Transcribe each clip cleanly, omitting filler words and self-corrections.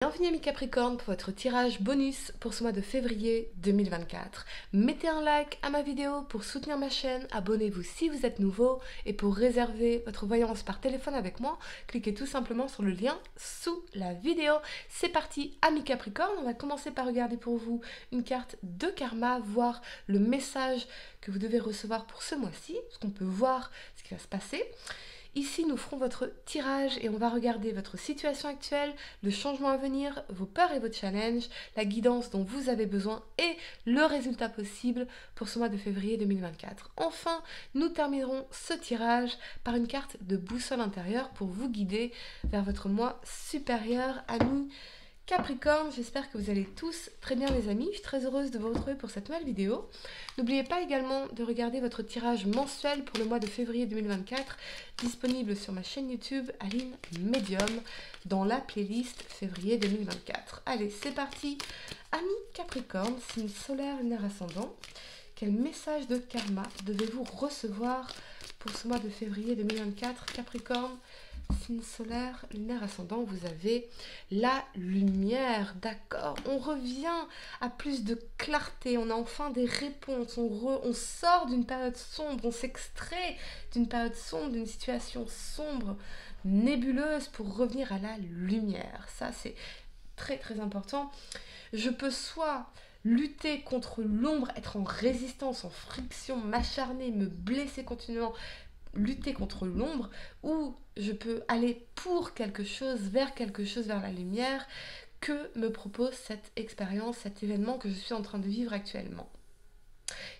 Bienvenue amis Capricorne pour votre tirage bonus pour ce mois de février 2024. Mettez un like à ma vidéo pour soutenir ma chaîne, abonnez-vous si vous êtes nouveau et pour réserver votre voyance par téléphone avec moi, cliquez tout simplement sur le lien sous la vidéo. C'est parti amis Capricorne, on va commencer par regarder pour vous une carte de karma, voir le message que vous devez recevoir pour ce mois-ci, parce qu'on peut voir ce qui va se passer. Ici, nous ferons votre tirage et on va regarder votre situation actuelle, le changement à venir, vos peurs et vos challenges, la guidance dont vous avez besoin et le résultat possible pour ce mois de février 2024. Enfin, nous terminerons ce tirage par une carte de boussole intérieure pour vous guider vers votre moi supérieur, amis Capricorne. J'espère que vous allez tous très bien les amis, je suis très heureuse de vous retrouver pour cette nouvelle vidéo. N'oubliez pas également de regarder votre tirage mensuel pour le mois de février 2024, disponible sur ma chaîne YouTube Aline Medium, dans la playlist février 2024. Allez, c'est parti. Amis Capricorne, signe solaire, lunaire ascendant, quel message de karma devez-vous recevoir pour ce mois de février 2024 Capricorne, signe solaire, lunaire ascendant, vous avez la lumière, d'accord. On revient à plus de clarté, on a enfin des réponses, on sort d'une période sombre, on s'extrait d'une période sombre, d'une situation sombre, nébuleuse pour revenir à la lumière. Ça, c'est très très important. Je peux soit lutter contre l'ombre, être en résistance, en friction, m'acharner, me blesser continuellement, lutter contre l'ombre, ou je peux aller pour quelque chose, vers la lumière que me propose cette expérience, cet événement que je suis en train de vivre actuellement.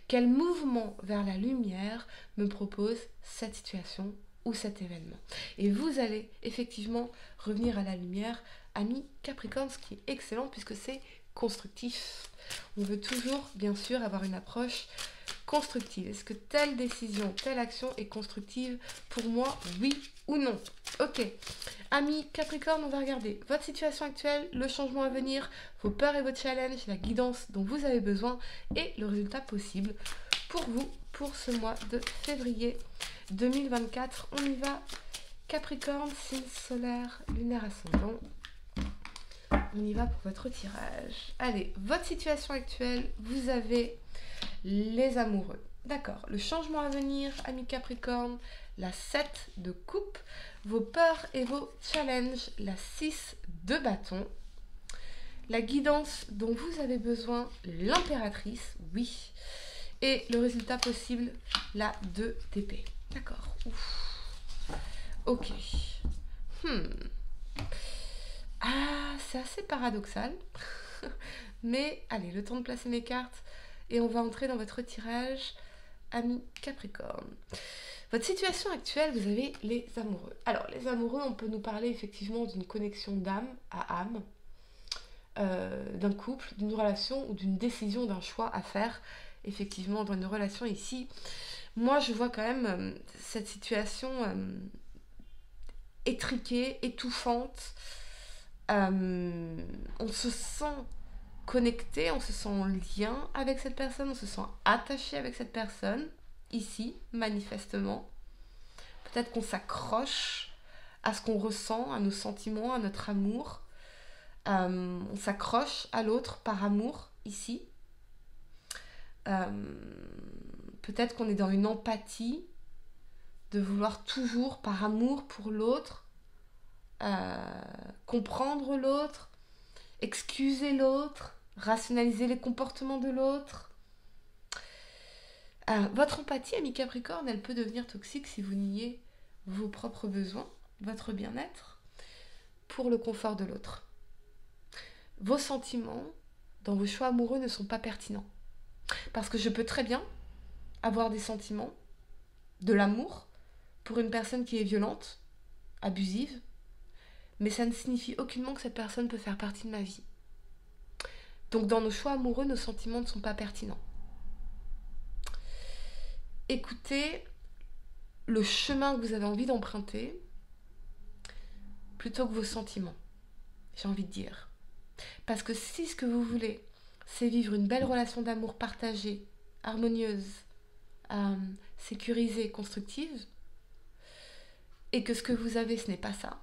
Quel mouvement vers la lumière me propose cette situation ou cet événement? Et vous allez effectivement revenir à la lumière, amis Capricorne, ce qui est excellent puisque c'est constructif. On veut toujours, bien sûr, avoir une approche constructive. Est-ce que telle décision, telle action est constructive pour moi, oui ou non? Ok. Amis Capricorne, on va regarder votre situation actuelle, le changement à venir, vos peurs et vos challenges, la guidance dont vous avez besoin et le résultat possible pour vous pour ce mois de février 2024. On y va. Capricorne, signe solaire, lunaire ascendant. On y va pour votre tirage. Allez, votre situation actuelle, vous avez les amoureux. D'accord, le changement à venir, amis Capricorne, la 7 de coupe, vos peurs et vos challenges, la 6 de bâton, la guidance dont vous avez besoin, l'impératrice, oui, et le résultat possible, la 2 d'épée. D'accord, ouf. Ok. Ah, c'est assez paradoxal. Mais allez, le temps de placer mes cartes et on va entrer dans votre tirage, amis Capricorne. Votre situation actuelle, vous avez les amoureux. Alors, les amoureux, on peut nous parler effectivement d'une connexion d'âme à âme, d'un couple, d'une relation ou d'une décision, d'un choix à faire, effectivement, dans une relation ici. Moi, je vois quand même cette situation étriquée, étouffante. On se sent connecté, on se sent en lien avec cette personne, on se sent attaché avec cette personne, ici, manifestement. Peut-être qu'on s'accroche à ce qu'on ressent, à nos sentiments, à notre amour. On s'accroche à l'autre par amour, ici. Peut-être qu'on est dans une empathie, de vouloir toujours, par amour pour l'autre, comprendre l'autre, excuser l'autre, rationaliser les comportements de l'autre. Votre empathie, ami Capricorne, elle peut devenir toxique si vous niez vos propres besoins, votre bien-être, pour le confort de l'autre. Vos sentiments dans vos choix amoureux ne sont pas pertinents. Parce que je peux très bien avoir des sentiments, de l'amour, pour une personne qui est violente, abusive, mais ça ne signifie aucunement que cette personne peut faire partie de ma vie. Donc dans nos choix amoureux, nos sentiments ne sont pas pertinents. Écoutez le chemin que vous avez envie d'emprunter plutôt que vos sentiments, j'ai envie de dire. Parce que si ce que vous voulez, c'est vivre une belle relation d'amour partagée, harmonieuse, sécurisée, constructive, et que ce que vous avez, ce n'est pas ça,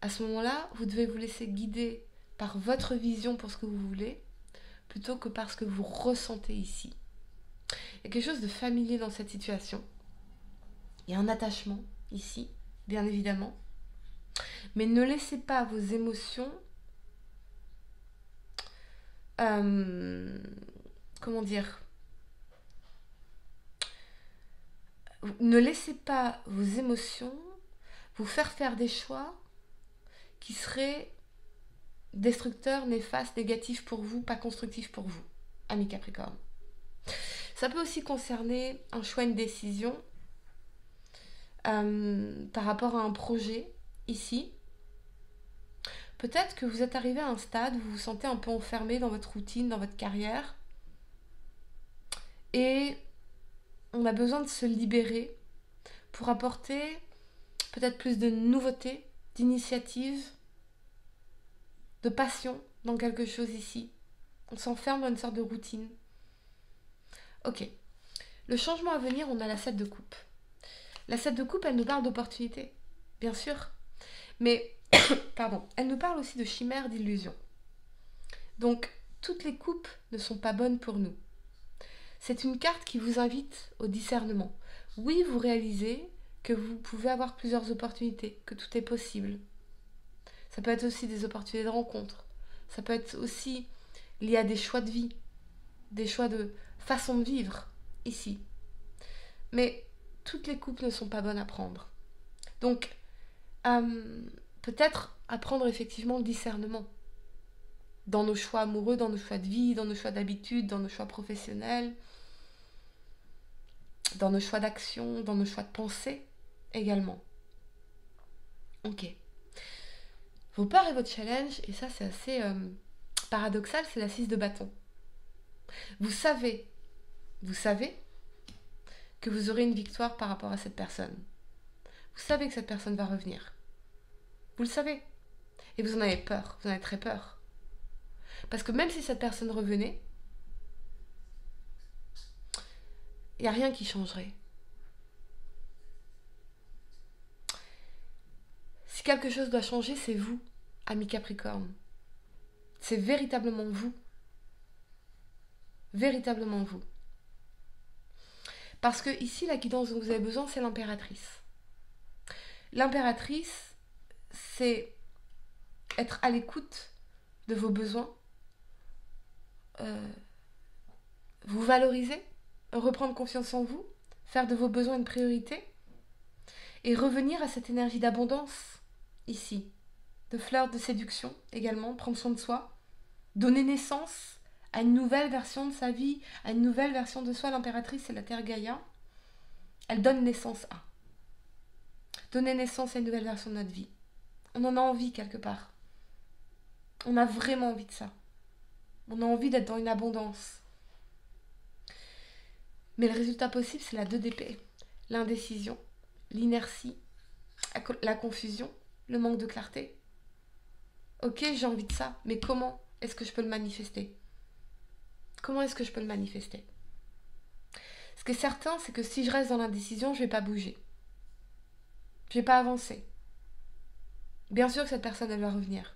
À ce moment-là, vous devez vous laisser guider par votre vision pour ce que vous voulez, plutôt que par ce que vous ressentez ici. Il y a quelque chose de familier dans cette situation. Il y a un attachement ici, bien évidemment. Mais ne laissez pas vos émotions, comment dire, ne laissez pas vos émotions vous faire des choix qui seraient destructeurs, néfastes, négatifs pour vous, pas constructifs pour vous, amis Capricorne. Ça peut aussi concerner un choix, une décision par rapport à un projet ici. Peut-être que vous êtes arrivé à un stade où vous vous sentez un peu enfermé dans votre routine, dans votre carrière. Et on a besoin de se libérer pour apporter peut-être plus de nouveautés, d'initiatives, de passion dans quelque chose ici. On s'enferme dans une sorte de routine. Ok. Le changement à venir, on a la 7 de coupe. La 7 de coupe, elle nous parle d'opportunités, bien sûr. Mais, pardon, elle nous parle aussi de chimères, d'illusions. Donc, toutes les coupes ne sont pas bonnes pour nous. C'est une carte qui vous invite au discernement. Oui, vous réalisez que vous pouvez avoir plusieurs opportunités, que tout est possible. Ça peut être aussi des opportunités de rencontre. Ça peut être aussi lié à des choix de vie, des choix de façon de vivre ici. Mais toutes les coupes ne sont pas bonnes à prendre. Donc, peut-être apprendre effectivement le discernement dans nos choix amoureux, dans nos choix de vie, dans nos choix d'habitude, dans nos choix professionnels, dans nos choix d'action, dans nos choix de pensée également. Ok. Vos peurs et votre challenge, et ça c'est assez paradoxal, c'est la 6 de bâton. Vous savez que vous aurez une victoire par rapport à cette personne. Vous savez que cette personne va revenir. Vous le savez. Et vous en avez peur, vous en avez très peur. Parce que même si cette personne revenait, il n'y a rien qui changerait. Si quelque chose doit changer, c'est vous, ami Capricorne. C'est véritablement vous. Véritablement vous. Parce que ici, la guidance dont vous avez besoin, c'est l'impératrice. L'impératrice, c'est être à l'écoute de vos besoins, vous valoriser, reprendre confiance en vous, faire de vos besoins une priorité et revenir à cette énergie d'abondance ici, de fleurs de séduction également, prendre soin de soi, donner naissance à une nouvelle version de sa vie, à une nouvelle version de soi. L'impératrice, c'est la Terre Gaïa. Elle donne naissance à. Donner naissance à une nouvelle version de notre vie. On en a envie quelque part. On a vraiment envie de ça. On a envie d'être dans une abondance. Mais le résultat possible, c'est la 2 d'épée. L'indécision, l'inertie, la confusion, le manque de clarté. Ok, j'ai envie de ça, mais comment est-ce que je peux le manifester ? Comment est-ce que je peux le manifester ? Ce qui est certain, c'est que si je reste dans l'indécision, je ne vais pas bouger. Je ne vais pas avancer. Bien sûr que cette personne, elle va revenir.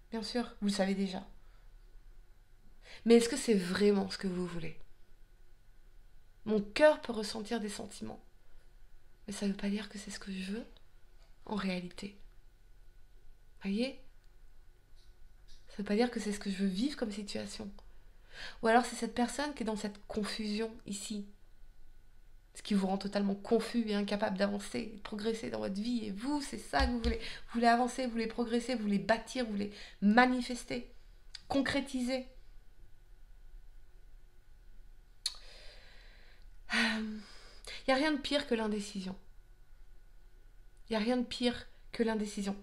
Bien sûr, vous le savez déjà. Mais est-ce que c'est vraiment ce que vous voulez ? Mon cœur peut ressentir des sentiments. Mais ça ne veut pas dire que c'est ce que je veux en réalité. Voyez ? Ça ne veut pas dire que c'est ce que je veux vivre comme situation. Ou alors c'est cette personne qui est dans cette confusion ici. Ce qui vous rend totalement confus et incapable d'avancer, de progresser dans votre vie. Et vous, c'est ça que vous voulez. Vous voulez avancer, vous voulez progresser, vous voulez bâtir, vous voulez manifester, concrétiser. Il n'y a rien de pire que l'indécision. Il n'y a rien de pire que l'indécision.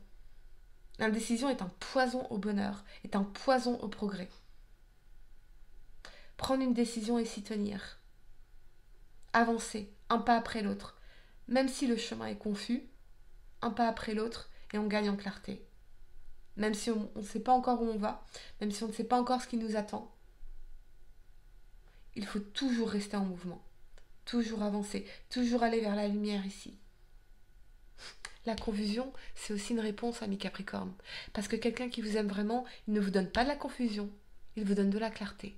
L'indécision est un poison au bonheur, est un poison au progrès. Prendre une décision et s'y tenir. Avancer, un pas après l'autre. Même si le chemin est confus, un pas après l'autre et on gagne en clarté. Même si on ne sait pas encore où on va, même si on ne sait pas encore ce qui nous attend, il faut toujours rester en mouvement, toujours avancer, toujours aller vers la lumière ici. La confusion, c'est aussi une réponse, amis Capricorne. Parce que quelqu'un qui vous aime vraiment, il ne vous donne pas de la confusion, il vous donne de la clarté.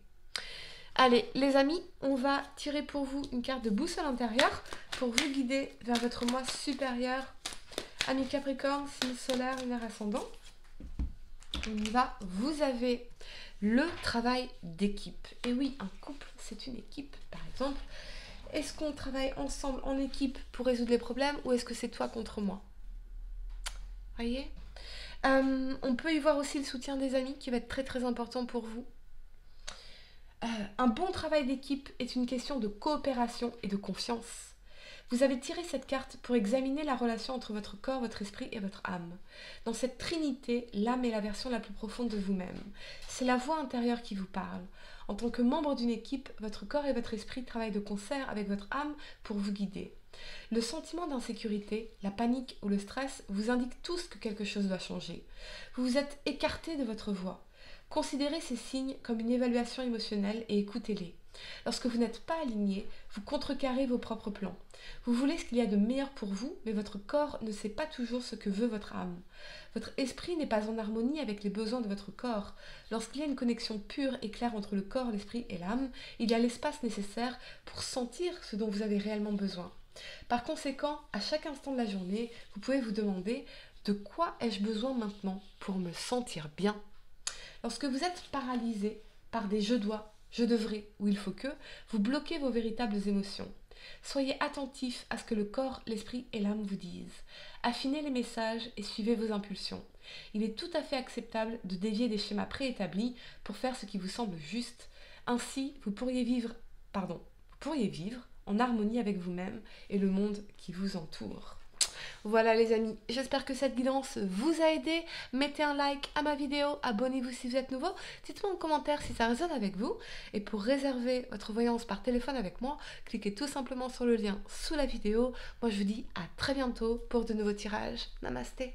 Allez, les amis, on va tirer pour vous une carte de boussole intérieure pour vous guider vers votre moi supérieur. Amis Capricorne, signe solaire, lunaire ascendant. On y va. Vous avez le travail d'équipe. Et oui, un couple, c'est une équipe, par exemple. Est-ce qu'on travaille ensemble en équipe pour résoudre les problèmes ou est-ce que c'est toi contre moi? Voyez, on peut y voir aussi le soutien des amis qui va être très très important pour vous. Un bon travail d'équipe est une question de coopération et de confiance. Vous avez tiré cette carte pour examiner la relation entre votre corps, votre esprit et votre âme. Dans cette trinité, l'âme est la version la plus profonde de vous-même. C'est la voix intérieure qui vous parle. En tant que membre d'une équipe, votre corps et votre esprit travaillent de concert avec votre âme pour vous guider. Le sentiment d'insécurité, la panique ou le stress vous indiquent tous que quelque chose doit changer. Vous vous êtes écarté de votre voix. Considérez ces signes comme une évaluation émotionnelle et écoutez-les. Lorsque vous n'êtes pas aligné, vous contrecarrez vos propres plans. Vous voulez ce qu'il y a de meilleur pour vous, mais votre corps ne sait pas toujours ce que veut votre âme. Votre esprit n'est pas en harmonie avec les besoins de votre corps. Lorsqu'il y a une connexion pure et claire entre le corps, l'esprit et l'âme, il y a l'espace nécessaire pour sentir ce dont vous avez réellement besoin. Par conséquent, à chaque instant de la journée, vous pouvez vous demander « De quoi ai-je besoin maintenant pour me sentir bien ?» Lorsque vous êtes paralysé par des « je dois », « je devrais » ou « il faut que », vous bloquez vos véritables émotions. Soyez attentif à ce que le corps, l'esprit et l'âme vous disent. Affinez les messages et suivez vos impulsions. Il est tout à fait acceptable de dévier des schémas préétablis pour faire ce qui vous semble juste. Ainsi, vous pourriez vivre en harmonie avec vous-même et le monde qui vous entoure. Voilà les amis, j'espère que cette guidance vous a aidé. Mettez un like à ma vidéo, abonnez-vous si vous êtes nouveau, dites-moi en commentaire si ça résonne avec vous. Et pour réserver votre voyance par téléphone avec moi, cliquez tout simplement sur le lien sous la vidéo. Moi je vous dis à très bientôt pour de nouveaux tirages. Namasté.